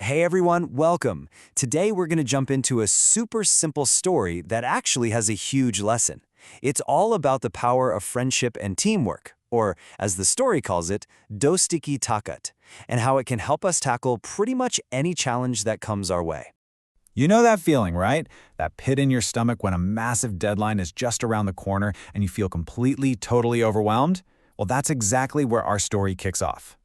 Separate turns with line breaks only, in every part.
Hey everyone, welcome. Today we're going to jump into a super simple story that actually has a huge lesson. It's all about the power of friendship and teamwork, or as the story calls it, dostiki takat, and how it can help us tackle pretty much any challenge that comes our way.
You know that feeling, right? That pit in your stomach when a massive deadline is just around the corner and you feel completely, totally overwhelmed? Well, that's exactly where our story kicks off.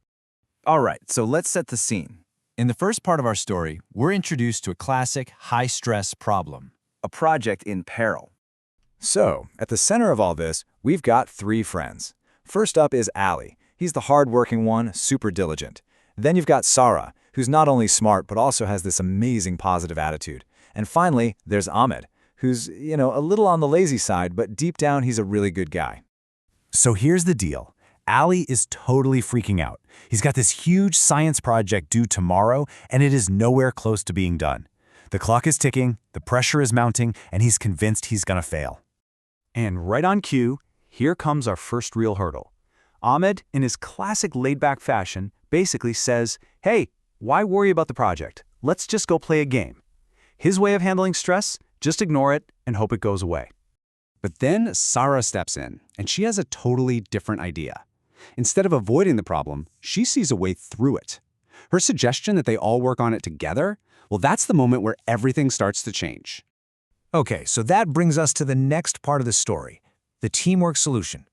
All right, so let's set the scene. In the first part of our story, we're introduced to a classic high-stress problem.
A project in peril.
So, at the center of all this, we've got three friends. First up is Ali. He's the hard-working one, super diligent. Then you've got Sarah, who's not only smart but also has this amazing positive attitude. And finally, there's Ahmed, who's, a little on the lazy side, but deep down he's a really good guy.
So here's the deal. Ali is totally freaking out. He's got this huge science project due tomorrow, and it is nowhere close to being done. The clock is ticking, the pressure is mounting, and he's convinced he's gonna fail. And right on cue, here comes our first real hurdle. Ahmed, in his classic laid-back fashion, basically says, "Hey, why worry about the project? Let's just go play a game." His way of handling stress, just ignore it and hope it goes away.
But then Sarah steps in, and she has a totally different idea. Instead of avoiding the problem, she sees a way through it. Her suggestion that they all work on it together, well, that's the moment where everything starts to change.
Okay, so that brings us to the next part of the story, the teamwork solution.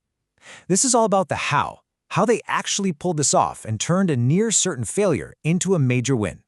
This is all about the how they actually pulled this off and turned a near-certain failure into a major win.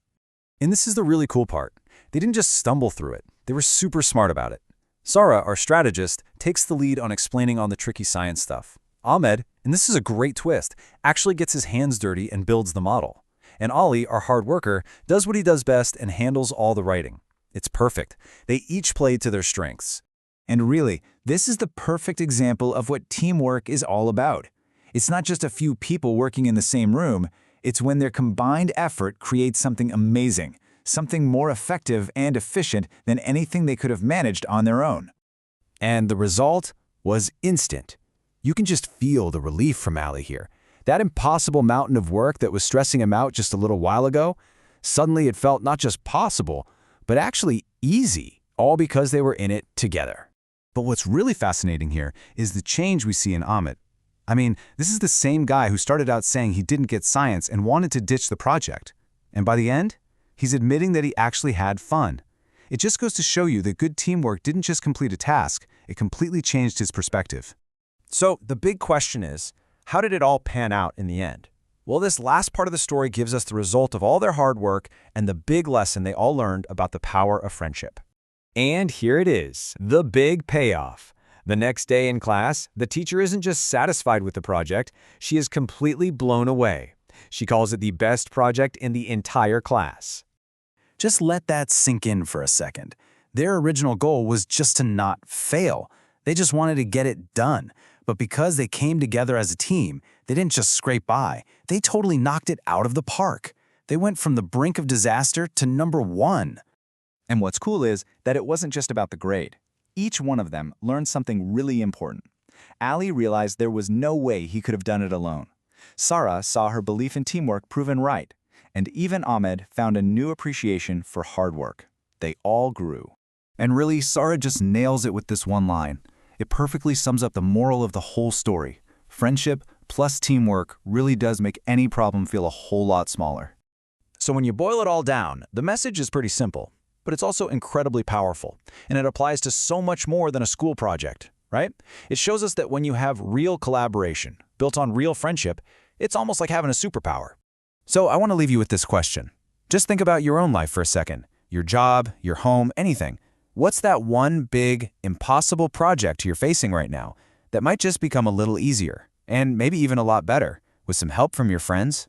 And this is the really cool part. They didn't just stumble through it. They were super smart about it. Sarah, our strategist, takes the lead on explaining all the tricky science stuff. Ahmed, and this is a great twist, actually gets his hands dirty and builds the model. And Ali, our hard worker, does what he does best and handles all the writing. It's perfect. They each played to their strengths.
And really, this is the perfect example of what teamwork is all about. It's not just a few people working in the same room, it's when their combined effort creates something amazing, something more effective and efficient than anything they could have managed on their own.
And the result was instant. You can just feel the relief from Ali here. That impossible mountain of work that was stressing him out just a little while ago, suddenly it felt not just possible, but actually easy, all because they were in it together. But what's really fascinating here is the change we see in Ahmed. I mean, this is the same guy who started out saying he didn't get science and wanted to ditch the project. And by the end, he's admitting that he actually had fun. It just goes to show you that good teamwork didn't just complete a task, it completely changed his perspective. So the big question is, how did it all pan out in the end? Well, this last part of the story gives us the result of all their hard work and the big lesson they all learned about the power of friendship. And here it is, the big payoff. The next day in class, the teacher isn't just satisfied with the project, she is completely blown away. She calls it the best project in the entire class. Just let that sink in for a second. Their original goal was just to not fail. They just wanted to get it done. But because they came together as a team, they didn't just scrape by. They totally knocked it out of the park. They went from the brink of disaster to #1.
And what's cool is that it wasn't just about the grade. Each one of them learned something really important. Ali realized there was no way he could have done it alone. Sarah saw her belief in teamwork proven right. And even Ahmed found a new appreciation for hard work. They all grew.
And really, Sarah just nails it with this one line. It perfectly sums up the moral of the whole story. Friendship plus teamwork really does make any problem feel a whole lot smaller. So when you boil it all down, the message is pretty simple, but it's also incredibly powerful, and it applies to so much more than a school project, right? It shows us that when you have real collaboration, built on real friendship, it's almost like having a superpower. So I want to leave you with this question. Just think about your own life for a second. Your job, your home, anything. What's that one big, impossible project you're facing right now that might just become a little easier, and maybe even a lot better, with some help from your friends?